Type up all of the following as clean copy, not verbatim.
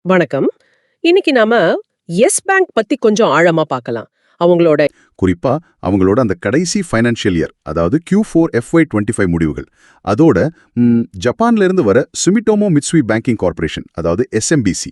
வணக்கம். இன்னைக்கு நாம எஸ் பேங்க் பத்தி கொஞ்சம் ஆழமா பார்க்கலாம். அவங்களோட குறிப்பா அவங்களோட அந்த கடைசி ஃபைனான்ஷியல் இயர், அதாவது Q4 FY25 முடிவுகள். அதோட ஜப்பான்ல இருந்து வர சுமிட்டோமோ மிட்சுவி பேங்கிங் கார்ப்பரேஷன், அதாவது SMBC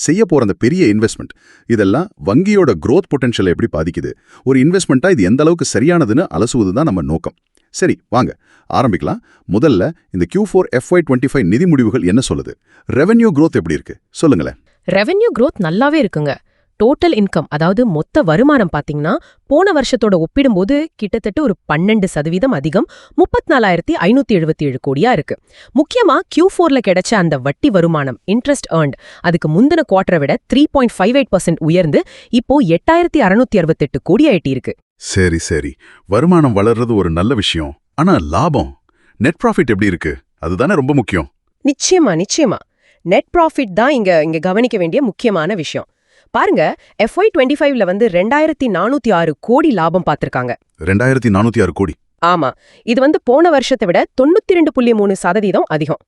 செய்ய போற அந்த பெரிய இன்வெஸ்ட்மெண்ட், இதெல்லாம் வங்கியோட growth பொட்டன்ஷியலை எப்படி பாதிக்குது, ஒரு இன்வெஸ்ட்மெண்ட்டா இது எந்த அளவுக்கு சரியானதுன்னு அலசுவது தான் நம்ம நோக்கம். சரி, வாங்க ஆரம்பிக்கலாம். முதல்ல இந்த Q4 FY25 நிதி முடிவுகள் என்ன சொல்லுது? ரெவென்யூ growth எப்படி இருக்கு சொல்லுங்களேன். ரெவென்யூ growth நல்லாவே இருக்குங்க. டோட்டல் இன்கம், அதாவது மொத்த வருமானம் பாத்தீங்கன்னா போன வருஷத்தோட ஒப்பிடும்போது கிட்டத்தட்ட ஒரு 12% அதிகம், 34,577 கோடியா இருக்கு. முக்கியமா Q4ல கிடைச்ச அந்த வட்டி வருமானம், இன்ட்ரெஸ்ட் earned, அதுக்கு முந்தின குவார்ட்டரை விட 3.58% உயர்ந்து இப்போ 8,668 கோடி ஆயிட்டிருக்கு. சரி சரி, வருமானம் வளர்றது ஒரு நல்ல விஷயம். ஆனா லாபம், நெட் ப்ராஃபிட் எப்படி இருக்கு? அதுதானே ரொம்ப முக்கியம். நிச்சயமா நெட் ப்ராஃபிட் தான் இங்க கவனிக்க வேண்டிய முக்கியமான விஷயம். பாருங்க, FY25ல 2,406 கோடி லாபம் பார்த்திருக்காங்க. 2,406 கோடி. ஆமா, இது போன வருஷத்தை விட 92.3% அதிகம்.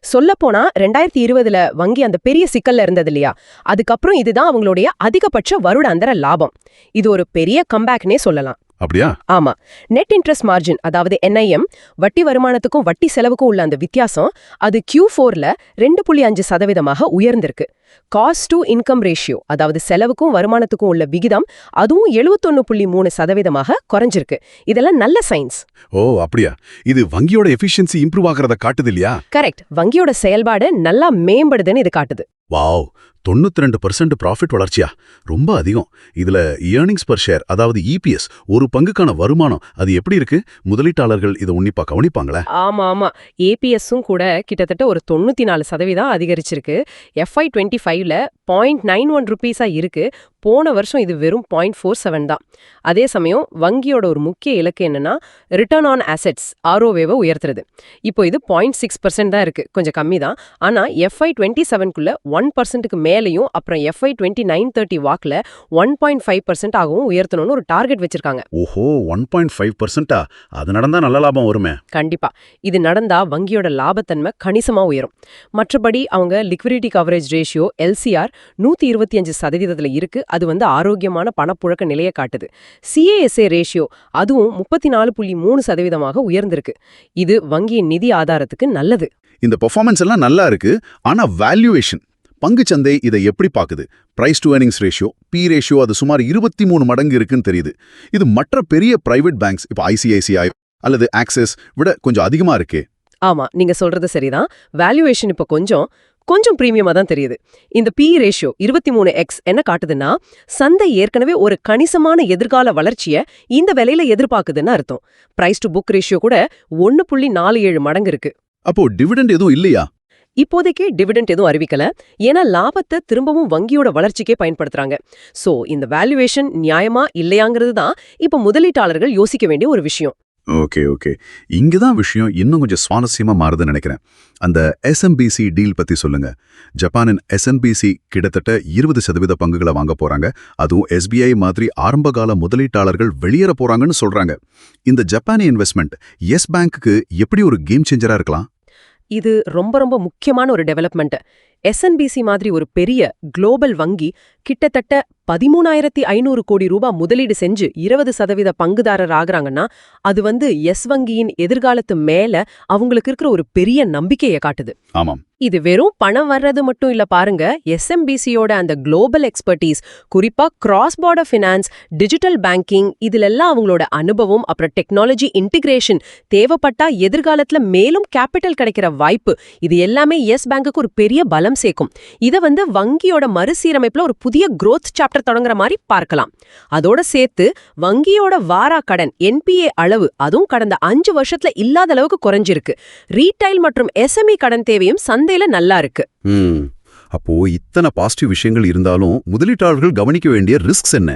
சொல்லப்போனா 2020ல வங்கி அந்த பெரிய சிக்கல்ல இருந்தது இல்லையா, அதுக்கப்புறம் இதுதான் அவங்களுடைய அதிகபட்ச வருடாந்திர லாபம். இது ஒரு பெரிய கம்பேக்னே சொல்லலாம். அப்படியா? ஆமா. நெட் இன்ட்ரெஸ்ட் மார்ஜின், அதாவது NIM, வட்டி வருமானத்துக்கும் வட்டி செலவுக்கும் உள்ள அந்த வித்தியாசம், அது Q4ல 2.5% உயர்ந்திருக்கு. காஸ்ட் டு இன்கம் ரேஷியோ, அதாவது செலவுக்கும் வருமானத்துக்கும் உள்ள விகிதம், அதுவும் 71.3% குறைஞ்சிருக்கு. இதெல்லாம் நல்ல சைன்ஸ். ஓ அப்படியா? இது வங்கியோட எஃபிஷியன்சி இம்ப்ரூவ் ஆகிறத காட்டுது இல்லையா? கரெக்ட். வங்கியோட செயல்பாடு நல்லா மேம்படுதுன்னு இது காட்டுது. வாவ், 92% ப்ராஃபிட் வளர்ச்சியா? ரொம்ப அதிகம். இதுல ஏர்னிங்ஸ் பர் ஷேர், அதாவது EPS, ஒரு பங்குக்கான வருமானம், அது எப்படி இருக்கு? முதலீட்டாளர்கள் இதை உன்னிப்பா கவனிப்பாங்களே? ஆமா. APSும் கூட கிட்டத்தட்ட ஒரு 94% அதிகரிச்சிருக்கு. FY25ல 0.91 ருபீஸா இருக்கு. போன வருஷம் இது வெறும் 0.47 தான். அதே சமயம் வங்கியோட ஒரு முக்கிய இலக்கு என்னன்னா ரிட்டர்ன் ஆன் அசெட்ஸ், ROA உயர்த்துறது. இப்போ இது 0.6% தான் இருக்கு, கொஞ்சம் கம்மி தான். ஆனா FY27க்குள்ள 1%க்கு மேலையும், அப்புறம் FY29-30 வாக்குல 1.5% ஆகவும் உயர்த்தணும்னு ஒரு டார்கெட் வச்சிருக்காங்க. ஓஹோ, 1.5%? அது நடந்தா நல்ல லாபம் வருமே. கண்டிப்பா. இது நடந்தா வங்கியோட லாபத்தன்மை கணிசமா உயரும். மற்றபடி அவங்க லிக்விடிட்டி கவரேஜ் ரேஷியோ, LCR 125% இருக்கு. அது ஆரோக்கியமான பணப்புழக்க நிலையை காட்டுது. CASA ரேஷியோ, அதுவும் 34.3% உயர்ந்திருக்கு. இது வங்கியின் நிதி ஆதாரத்துக்கு நல்லது. இந்த பெர்ஃபார்மன்ஸ் எல்லாம் நல்லா இருக்கு. ஆனா வேல்யூவேஷன், பங்குச்சந்தை இதை எப்படி பாக்குது? Price to earnings ratio, P ratio, அது சுமார் 23 மடங்கு இருக்குன்னு தெரியுது. இது மற்ற பெரிய பிரைவேட் பேங்க்ஸ், இப்போ ICICI அல்லது ஆக்சிஸ் விட கொஞ்சம் அதிகமா இருக்கே. ஆமா, நீங்க சொல்றது சரிதான். வேல்யூவேஷன் இப்ப கொஞ்சம் பிரீமியமா தான் தெரியுது. இந்த P ரேஷியோ 23x என்ன காட்டுதுன்னா, சந்தை ஏற்கனவே ஒரு கணிசமான எதிர்கால வளர்ச்சியை இந்த விலையில எதிர்பார்க்குதுன்னு அர்த்தம். பிரைஸ் டு புக் ரேஷியோ கூட 1.47 மடங்கு இருக்கு. அப்போ டிவிடெண்ட் எதுவும் இல்லையா? இப்போதைக்கே டிவிடெண்ட் எதுவும் அறிவிக்கல. ஏன்னா லாபத்தை திரும்பவும் வங்கியோட வளர்ச்சிக்கே பயன்படுத்துறாங்க. சோ இந்த வேல்யூவேஷன் நியாயமா இல்லையாங்கிறது தான் இப்ப முதலீட்டாளர்கள் யோசிக்க வேண்டிய ஒரு விஷயம். ஓகே. இங்கதான் விஷயம் இன்னும் கொஞ்சம் சுவாரஸ்யமா மாறுதுன்னு நினைக்கிறேன். அந்த SMBC டீல் பத்தி சொல்லுங்க. ஜப்பானின் SMBC கிட்டத்தட்ட 20% பங்குகளை வாங்க போறாங்க. அதுவும் SBI மாதிரி ஆரம்பகால முதலீட்டாளர்கள் வெளியேற போறாங்கன்னு சொல்றாங்க. இந்த ஜப்பானிய இன்வெஸ்ட்மெண்ட் எஸ் பேங்க்குக்கு எப்படி ஒரு கேம் சேஞ்சரா இருக்கலாம்? இது ரொம்ப முக்கியமான ஒரு டெவலப்மெண்ட். SNBC மாதிரி ஒரு பெரிய குளோபல் வங்கி கிட்டத்தட்ட 13,500 கோடி ரூபாய் முதலீடு செஞ்சு 20% பங்குதாரர் ஆகுறாங்கன்னா, அது எஸ் வங்கியின் எதிர்காலத்து மேல அவங்களுக்கு இருக்கிற ஒரு பெரிய நம்பிக்கையை காட்டுது. ஆமாம். இது வெறும் பணம் வர்றது மட்டும் இல்ல பாருங்க. SMBCயோட அந்த குளோபல் எக்ஸ்பர்டீஸ், குறிப்பா cross border finance, digital banking, இதுலெல்லாம் அவங்களோட அனுபவம், அப்புறம் டெக்னாலஜி இன்டிகிரேஷன், தேவைப்பட்டா எதிர்காலத்துல மேலும் கேபிட்டல் கிடைக்கிற வாய்ப்பு, இது எல்லாமே எஸ் பேங்குக்கு ஒரு பெரிய பலம் சேர்க்கும். இத வங்கியோட மறுசீரமைப்புல ஒரு புதிய growth சாப்டர் தொடங்குற மாதிரி பார்க்கலாம். அதோட சேர்த்து வங்கியோட வாரா கடன் NPA அளவு அதுவும் கடந்த 5 வருஷத்துல இல்லாத அளவுக்கு குறைஞ்சிருக்கு. ரீட்டைல் மற்றும் SME கடன் தேவையும் சந்தையில நல்லா இருக்கு. அப்போ இத்தனை பாசிட்டிவ் விஷயங்கள் இருந்தாலும் முதலீட்டாளர்கள் கவனிக்க வேண்டிய ரிஸ்க்ஸ் என்ன?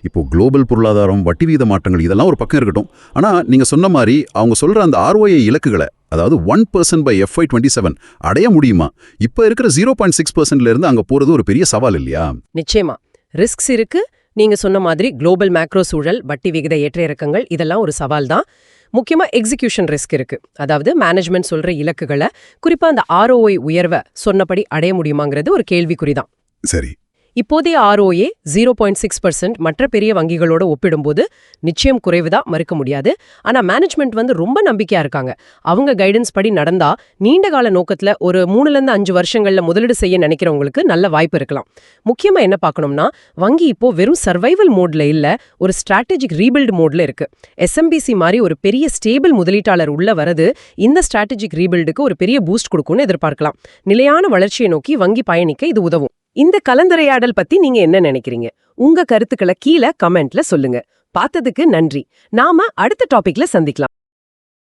இப்போ குளோபல் பொருளாதாரம், வட்டி வீத மாற்றங்கள், இதெல்லாம் ஒரு பக்கம் இருக்கட்டும். ஆனா நீங்க சொன்ன மாதிரி அவங்க சொல்ற அந்த ROA இலக்குகளை, அதாவது 1% by FY27 அடைய முடியுமா? இப்ப இருக்கிற 0.6%ல இருந்து அங்க போறது ஒரு பெரிய சவால் இல்லையா? நிச்சயமா ரிஸ்க்ஸ் இருக்கு. நீங்க சொன்ன மாதிரி குளோபல் மேக்ரோ சூழல், வட்டி விகித ஏற்ற இறக்கங்கள், இதெல்லாம் ஒரு சவால் தான். முக்கியமா எக்ஸிகியூஷன் ரிஸ்க் இருக்கு. அதாவது மேனேஜ்மெண்ட் சொல்ற இலக்குகளை, குறிப்பா அந்த ROI உயர்வை சொன்னபடி அடைய முடியுமாங்கிறது ஒரு கேள்விக்குறிதான். சரி. இப்போதைய ROA 0.6% மற்ற பெரிய வங்கிகளோட ஒப்பிடும்போது நிச்சயம் குறைவுதான், மறுக்க முடியாது. ஆனா மேனேஜ்மெண்ட் ரொம்ப நம்பிக்கையா இருக்காங்க. அவங்க கைடன்ஸ் படி நடந்தா நீண்ட கால நோக்கத்துல ஒரு 3-5 வருஷங்கள்ல முதலீடு செய்ய நினைக்கிறவங்களுக்கு நல்ல வாய்ப்பு இருக்கலாம். முக்கியமா என்ன பார்க்கணும்னா, வங்கி இப்போ வெறும் சர்வைவல் மோட்ல இல்ல, ஒரு ஸ்ட்ராட்டஜிக் ரீபில்ட் மோட்ல இருக்கு. SMBC மாதிரி ஒரு பெரிய ஸ்டேபிள் முதலீட்டாளர் உள்ள வரது இந்த ஸ்ட்ராட்டஜிக் ரீபில்டுக்கு ஒரு பெரிய பூஸ்ட் கொடுக்கும்னு எதிர்பார்க்கலாம். நிலையான வளர்ச்சியை நோக்கி வங்கி பயணிக்க இது உதவும். இந்த கலந்துரையாடல் பத்தி நீங்க என்ன நினைக்கிறீங்க? உங்க கருத்துக்களை கீழே கமெண்ட்ல சொல்லுங்க. பார்த்ததுக்கு நன்றி. நாம அடுத்த டாபிக்ல சந்திக்கலாம்.